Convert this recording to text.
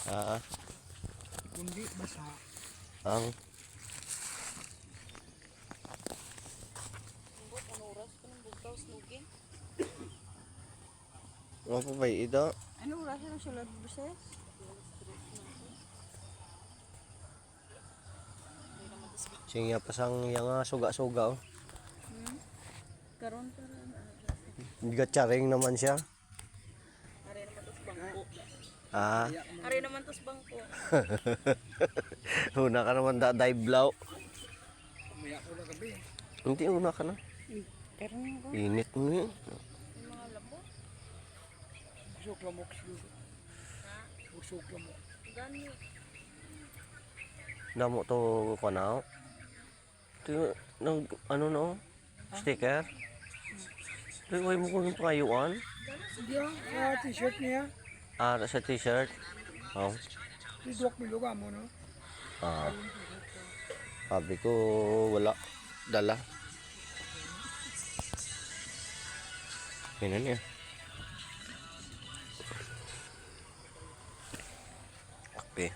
Ah, kundi basa. ang Ano oras pa ng bugtaw snugin? ano pa ba ito? Anong oras na sulod buses? Siya pasang yang suga-suga oh. Karon para Gatsaring naman siya. Are naman tos bangko. Ah, Are naman tos bangko. una ka naman dive blow. Umaya ko na gabi. Hindi una ka na. Karon ko Init mo eh. yung mga labo. Busok lamok siya. Busok lamok. Gani. Damo to ko na. Ito nang ano no? Sticker. Ito way mo ko yung pangayuan. Diyan, sa t-shirt niya. Ah, sa t-shirt. Oh. Tidok mo lugar mo, no? Ah. Sabi ko wala dala. Yan niya. Okay.